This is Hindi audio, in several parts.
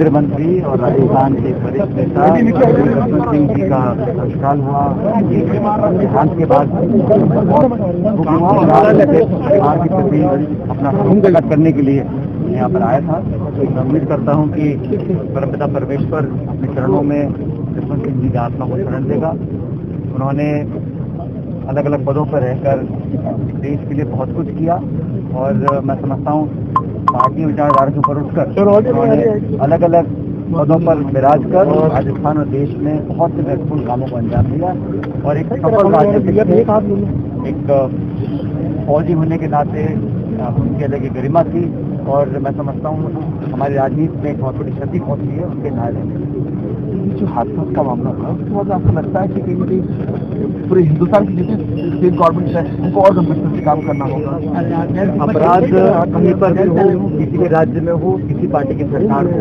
गृह मंत्री और राजस्थान के वरिष्ठ नेता जसवंत सिंह जी का अंतकाल हुआ। देहांत के बाद परिवार के प्रति अपना शोक प्रकट करने के लिए यहाँ पर आया था। मैं उम्मीद करता हूँ कि परमपिता परमेश्वर अपने चरणों में जसवंत सिंह जी की आत्मा को शरण देगा। उन्होंने अलग अलग पदों पर रहकर देश के लिए बहुत कुछ किया और मैं समझता हूँ पार्टी विचारधारा के ऊपर उठकर उन्होंने अलग अलग पदों पर विराज कर राजस्थान और देश में बहुत से महत्वपूर्ण कामों को अंजाम दिया और एक सफल राजनीतिक एक फौजी होने के नाते उनकी अलग एक गरिमा थी और मैं समझता हूँ हमारी राजनीति में एक बहुत बड़ी क्षति पहुंची है उनके नारे। जो हादसा का मामला था उसके बाद आपको लगता है कि कहीं ना कहीं पूरे हिंदुस्तान की जितनी स्टेट गवर्नमेंट है उनको और गंभीरता से काम करना होगा। अपराध कहीं पर भी हो, किसी भी राज्य में हो, किसी पार्टी की सरकार हो,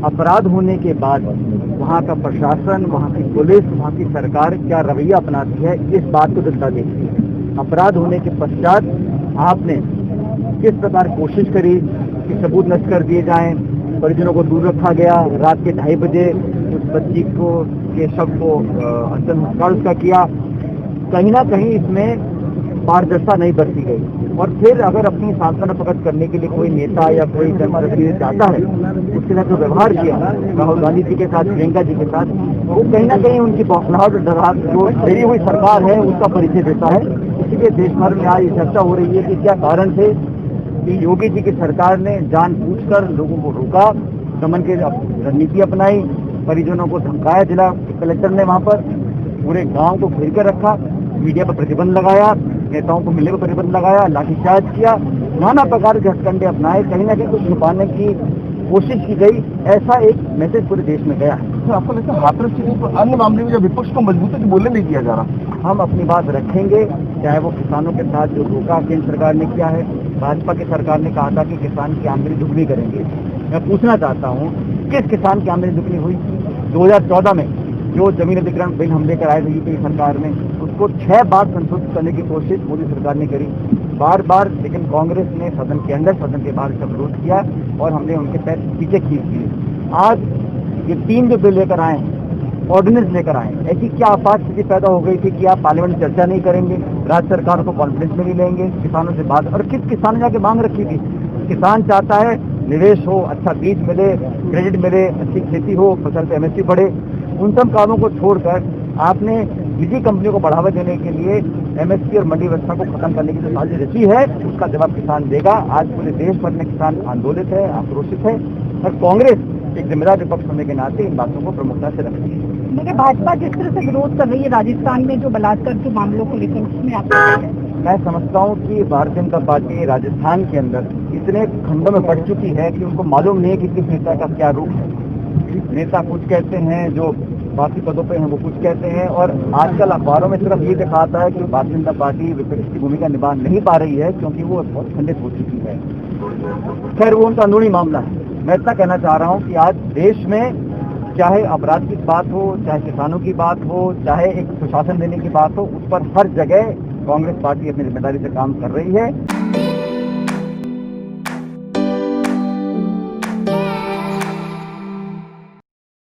अपराध होने के बाद वहाँ का प्रशासन, वहाँ की पुलिस, वहाँ की सरकार क्या रवैया अपनाती है, इस बात को जनता देखती है। अपराध होने के पश्चात आपने किस प्रकार कोशिश करी कि सबूत नष्ट कर दिए जाएं, परिजनों को दूर रखा गया, रात के 2:30 बजे उस बच्ची को के शव को अंतिम संस्कार उसका किया। कहीं ना कहीं इसमें पारदर्शिता नहीं बरती गई और फिर अगर अपनी सांसद प्रकट करने के लिए कोई नेता या कोई जनप्रतिनिधि जाता है उसके साथ जो व्यवहार किया राहुल गांधी जी के साथ, प्रियंका जी के साथ, वो कहीं ना कहीं उनकी बौखलाहट जो ठहरी हुई सरकार है उसका परिचय देता है। इसीलिए देश भर में आज चर्चा हो रही है कि क्या कारण थे कि योगी जी की सरकार ने जानबूझकर लोगों को रोका, दमन की रणनीति अपनाई, परिजनों को धमकाया। जिला कलेक्टर ने वहां पर पूरे गांव को घेर कर रखा, मीडिया पर प्रतिबंध लगाया, नेताओं को मिलने पर प्रतिबंध लगाया, लाठीचार्ज किया, नाना प्रकार के हथकंडे अपनाए, कहीं ना कहीं कुछ छुपाने की कोशिश की गई। ऐसा एक मैसेज पूरे देश में गया है। तो आपको लगता है हाथरस की अन्य मामले में जब विपक्ष को मजबूती से बोलने नहीं दिया जा रहा, हम अपनी बात रखेंगे, चाहे वो किसानों के साथ जो रोका केंद्र सरकार ने किया है। भाजपा की सरकार ने कहा था कि किसान की आमदनी दुगनी करेंगे। मैं पूछना चाहता हूँ किस किसान की आमदनी दुगनी हुई? 2014 में जो जमीन अधिग्रहण बिल हम लेकर आए थे यूपी सरकार में, उसको 6 बार संशोधित करने की कोशिश मोदी सरकार ने करी, बार बार, लेकिन कांग्रेस ने सदन के अंदर सदन के बाहर इसका विरोध किया और हमने उनके पैर पीछे खींच दिए। आज ये 3 जो बिल लेकर आए हैं, ऑर्डिनेंस लेकर आए, ऐसी क्या आपात स्थिति पैदा हो गई थी कि आप पार्लियामेंट में चर्चा नहीं करेंगे, राज्य सरकार को कॉन्फ्रेंस में नहीं लेंगे, किसानों से बात? और किस किसान ने जाके मांग रखी थी? किसान चाहता है निवेश हो, अच्छा बीज मिले, क्रेडिट मिले, अच्छी खेती हो, फसल पे एमएसपी बढ़े। उन सब कामों को छोड़कर आपने निजी कंपनियों को बढ़ावा देने के लिए एमएसपी और मंडी व्यवस्था को खत्म करने की जो साजिश रची है उसका जवाब किसान देगा। आज पूरे देश भर में किसान आंदोलित है, आक्रोशित है और कांग्रेस एक जिम्मेदार विपक्ष होने के नाते इन बातों को प्रमुखता से रखती है। लेकिन भाजपा जिस तरह से विरोध कर रही है राजस्थान में जो बलात्कार के मामलों को लेकर, उसमें आप? मैं समझता हूँ कि भारतीय जनता पार्टी राजस्थान के अंदर इतने खंडों में बढ़ चुकी है कि उनको मालूम नहीं है कि किस नेता का क्या रूप है। नेता कुछ कहते हैं, जो बाकी पदों पे हैं वो कुछ कहते हैं और आजकल अखबारों में सिर्फ ये दिखाता है कि भारतीय जनता पार्टी विपक्ष की भूमिका निभा नहीं पा रही है क्योंकि वो बहुत खंडित हो चुकी है। खैर वो उनका अंदरूनी मामला है। मैं इतना कहना चाह रहा हूँ कि आज देश में चाहे अपराध की बात हो, चाहे किसानों की बात हो, चाहे एक सुशासन देने की बात हो, उस पर हर जगह कांग्रेस पार्टी अपनी जिम्मेदारी से काम कर रही है।